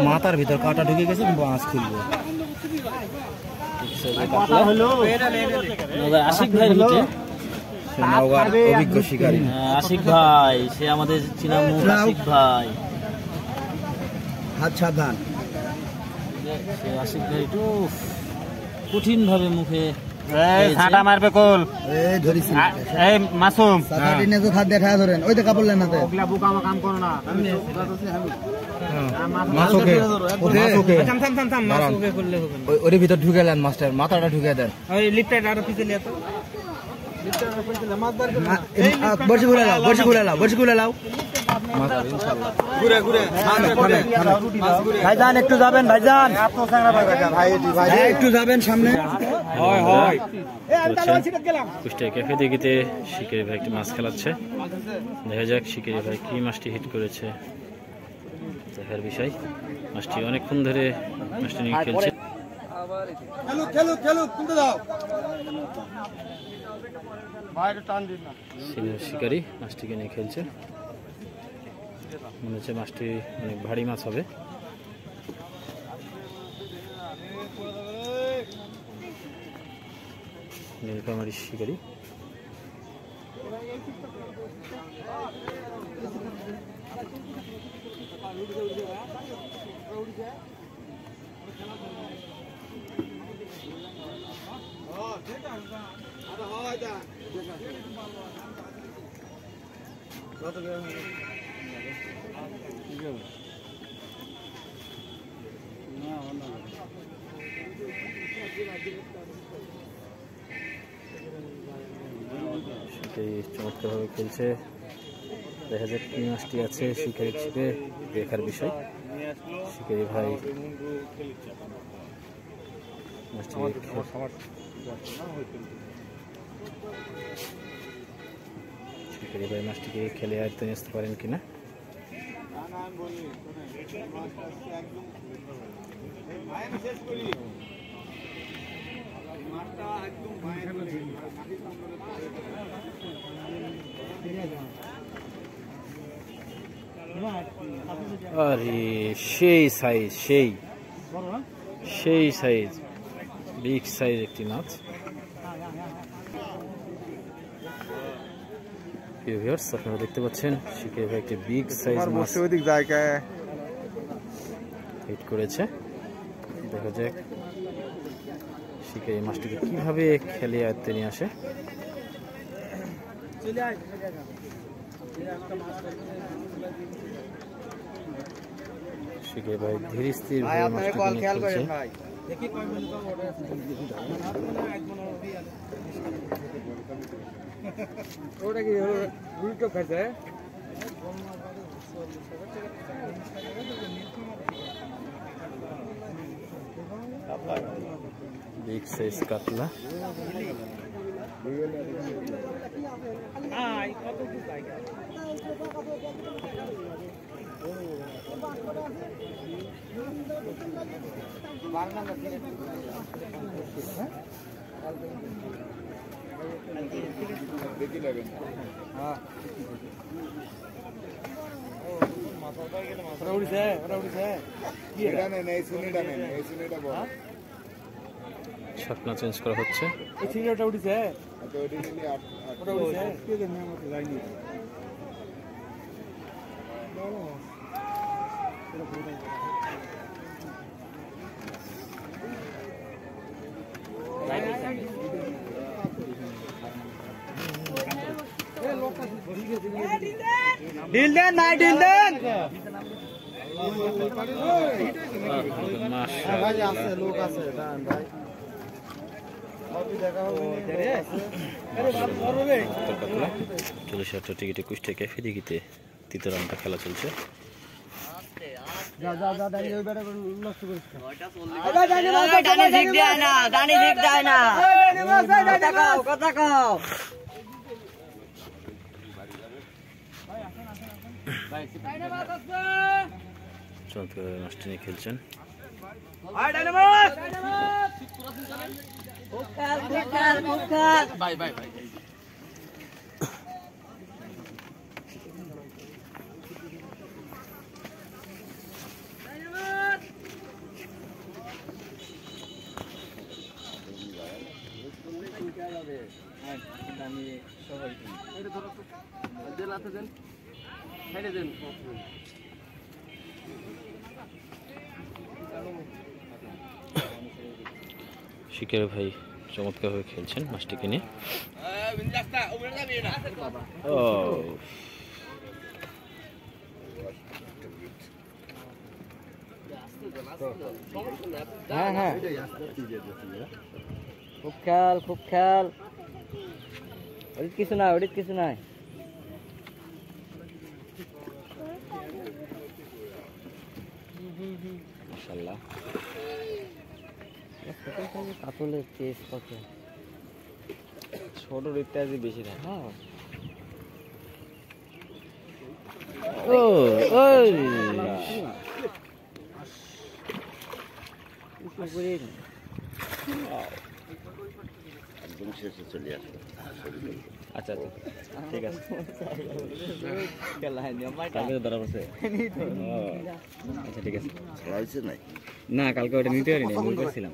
মাথার ভিতর কাটা ঢুকে গেছে, মাছ খুলবে। আশিক ভাই অভিজ্ঞ শিকারী আশিক ভাই, সে আমাদের চিনা মুখ আশিক ভাই। হাত সাবধান। সে আশিক ভাই একটু কঠিন ভাবে মুখে ছাটা মারবে কোল। এই ধরিস এই মাসুম সাকাটি নেজো হাত দেখা ধরেন, ওই তো কাপড় লেন হাতে। ওগলা বুকা কাম করো না। মাছকে ওকে থাম থাম থাম থাম, মাছকে করলে হবে না। ওর ভিতর ঢুকে দেন, মাস্টার মাথাটা ঢুকে দেন। ওই লিফটটা আরো পিছে লিয়া তো। লিফটটা আরো পিছে লিয়া, মাছ বার করে। বর্ষি খুলে লাও, বর্ষি খুলে লাও, বর্ষি খুলে লাও। ইনশাআল্লাহ ঘুরে ঘুরে ভাইজান একটু যাবেন, ভাইজান এত সাংরা ভাই ভাই একটু যাবেন সামনে। হয় হয়। কুষ্টিয়া ক্যাফে দিঘিতে শিকারি ভাই একটি মাছ খেলাচ্ছে। দেখা যাক শিকারি ভাই কি মাছটি হিট করেছে, দেখার বিষয়। মাছটি অনেকক্ষণ ধরে মাছটি নিয়ে খেলছে। সিনিয়র শিকারি মাছটিকে নিয়ে খেলছে। মনে হচ্ছে মাছটি অনেক ভারী মাছ হবে। নীলফামারী শিকারি চমৎকার ভাবে খেলছে। দেখা যাক কি মাছটি আছে শিকারির ছিপে, দেখার বিষয়। শিকারি ভাই শিকারি ভাই মাছটিকে খেলে আয়ত্তে নিয়ে আসতে পারেন কিনা। আরে সেই সাইজ, সেই সাইজ, বিগ সাইজ একটি মাছ। আপনারা দেখতে পাচ্ছেন শিকারি ভাই একটি বিগ সাইজ মাছ হিট করেছে। দেখা যাক শিকারি মাছটিকে কিভাবে খেলে আয়ত্তে নিয়ে আসে। শিকারি ভাই ধীরে স্থির ভাবে মাছটিকে খেলছে। ওটা কি উল্টো খাইছে? বিগ সাইজ কাতলা। ছাকনা চেঞ্জ করা হচ্ছে। ঢিল দেন নাই, ঢিল দেন। লোক আছে চল্লিশ হাজার টিকিটে কুষ্টিয়া ক্যাফে দিঘিতে তৃতীয় রাউন্ডটা খেলা চলছে। চমৎকার মাছটি নিয়ে খেলছেন। আমি সবাই দেন সাইডে দেন শিকারি ভাই চমৎকারভাবে খেলছেন মাছটিকে নিয়ে। ও হ্যাঁ হ্যাঁ খুব খেয়াল খুব খেয়াল ওদিক কিছু নাই ওদিক কিছু নাই মাশাআল্লাহ কাতলের টেস্ট কত ছোট রেটটা আজ বেশি থাকে। হ্যাঁ ও ওই একদম শেষে চলে আসবে। আচ্ছা আচ্ছা ঠিক আছে। খেলা কালকে ধরা পড়ছে? ও, আচ্ছা ঠিক আছে। ছড়া হয়েছে নাই? না কালকে ওটা নিতে পারিনি, ভুল করছিলাম।